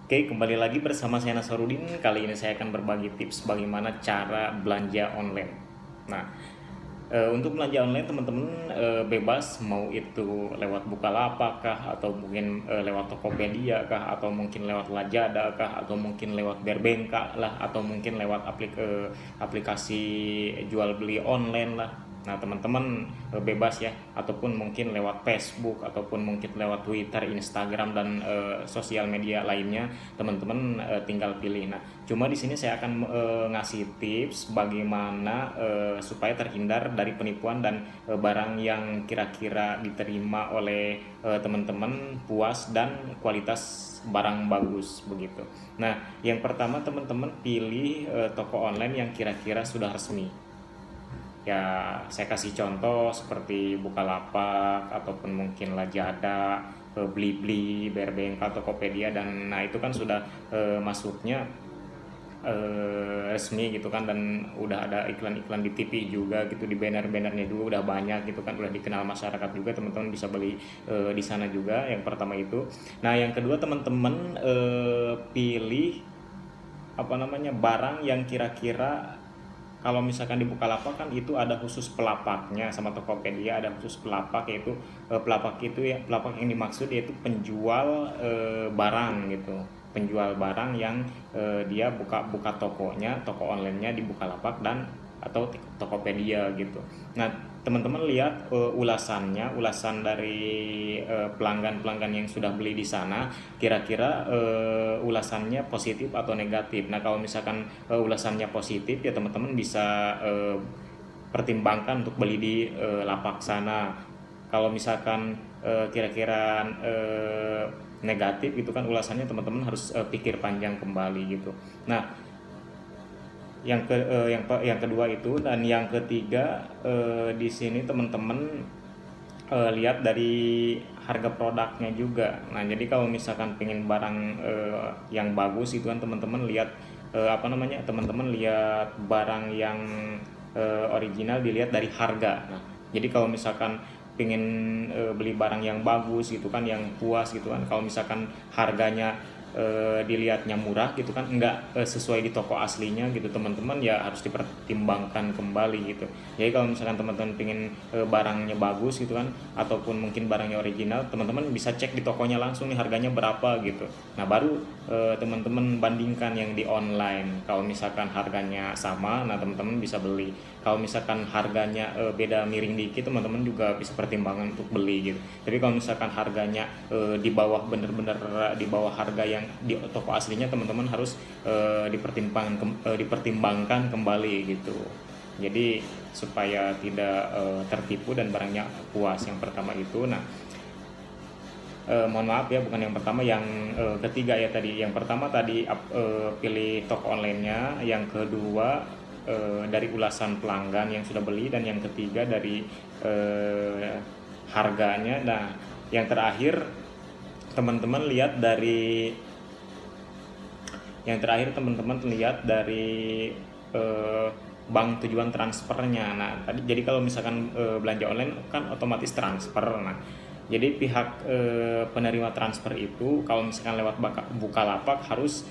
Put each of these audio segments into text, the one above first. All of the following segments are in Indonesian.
Oke, kembali lagi bersama saya Nasarudin. Kali ini saya akan berbagi tips bagaimana cara belanja online. Nah, untuk belanja online teman-teman bebas, mau itu lewat Bukalapak kah, atau mungkin lewat Tokopedia kah, atau mungkin lewat Lazada kah, atau mungkin lewat Berbenka lah, atau mungkin lewat aplikasi jual beli online lah. Nah, teman-teman bebas ya, ataupun mungkin lewat Facebook, ataupun mungkin lewat Twitter, Instagram, dan sosial media lainnya, teman-teman tinggal pilih. Nah, cuma di sini saya akan ngasih tips bagaimana supaya terhindar dari penipuan dan barang yang kira-kira diterima oleh teman-teman puas dan kualitas barang bagus begitu. Nah, yang pertama teman-teman pilih toko online yang kira-kira sudah resmi. Ya, saya kasih contoh seperti Bukalapak ataupun mungkin Lazada, Blibli, Berbenka, Tokopedia, dan nah itu kan sudah masuknya resmi gitu kan, dan udah ada iklan-iklan di TV juga gitu, di banner-bannernya juga udah banyak gitu kan, udah dikenal masyarakat juga, teman-teman bisa beli di sana juga. Yang pertama itu. Nah, yang kedua teman-teman pilih barang yang kira-kira, kalau misalkan di Bukalapak kan itu ada khusus pelapaknya, sama Tokopedia ada khusus pelapak, yaitu pelapak yang dimaksud yaitu penjual barang gitu, penjual barang yang dia buka tokonya, toko onlinenya di Bukalapak dan atau Tokopedia gitu. Nah, teman-teman lihat ulasan dari pelanggan-pelanggan yang sudah beli di sana, kira-kira ulasannya positif atau negatif. Nah, kalau misalkan ulasannya positif ya teman-teman bisa pertimbangkan untuk beli di lapak sana. Kalau misalkan kira-kira negatif itu kan ulasannya, teman-teman harus pikir panjang kembali gitu. Nah, yang kedua itu, dan yang ketiga di sini teman-teman lihat dari harga produknya juga. Nah, jadi kalau misalkan pengen barang yang bagus itu kan teman-teman lihat teman-teman lihat barang yang original dilihat dari harga. Nah, jadi kalau misalkan pengen beli barang yang bagus gitu kan, yang puas gitu kan, kalau misalkan harganya dilihatnya murah gitu kan, enggak sesuai di toko aslinya gitu, teman-teman ya harus dipertimbangkan kembali gitu. Jadi kalau misalkan teman-teman pengen barangnya bagus gitu kan, ataupun mungkin barangnya original, teman-teman bisa cek di tokonya langsung nih harganya berapa gitu. Nah, baru teman-teman bandingkan yang di online. Kalau misalkan harganya sama, nah teman-teman bisa beli. Kalau misalkan harganya beda miring dikit, teman-teman juga bisa pertimbangan untuk beli gitu. Tapi kalau misalkan harganya di bawah, bener-bener di bawah harga yang di toko aslinya, teman-teman harus dipertimbangkan kembali gitu. Jadi supaya tidak tertipu dan barangnya puas. Yang pertama itu. Nah, mohon maaf ya, bukan yang pertama, yang ketiga ya tadi. Yang pertama tadi pilih toko onlinenya, yang kedua dari ulasan pelanggan yang sudah beli, dan yang ketiga dari harganya. Nah, yang terakhir teman-teman lihat dari bank tujuan transfernya. Nah, tadi jadi kalau misalkan belanja online kan otomatis transfer. Nah, jadi pihak penerima transfer itu kalau misalkan lewat Bukalapak harus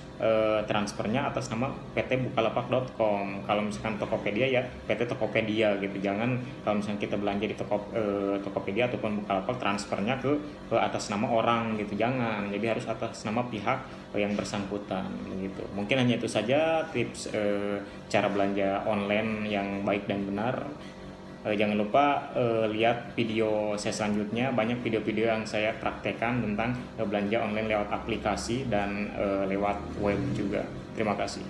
transfernya atas nama PT Bukalapak.com. Kalau misalkan Tokopedia ya PT Tokopedia gitu. Jangan kalau misalkan kita belanja di Tokopedia ataupun Bukalapak transfernya ke atas nama orang gitu. Jangan. Jadi harus atas nama pihak yang bersangkutan gitu. Mungkin hanya itu saja tips cara belanja online yang baik dan benar. Jangan lupa lihat video saya selanjutnya, banyak video-video yang saya praktekkan tentang belanja online lewat aplikasi dan lewat web juga. Terima kasih.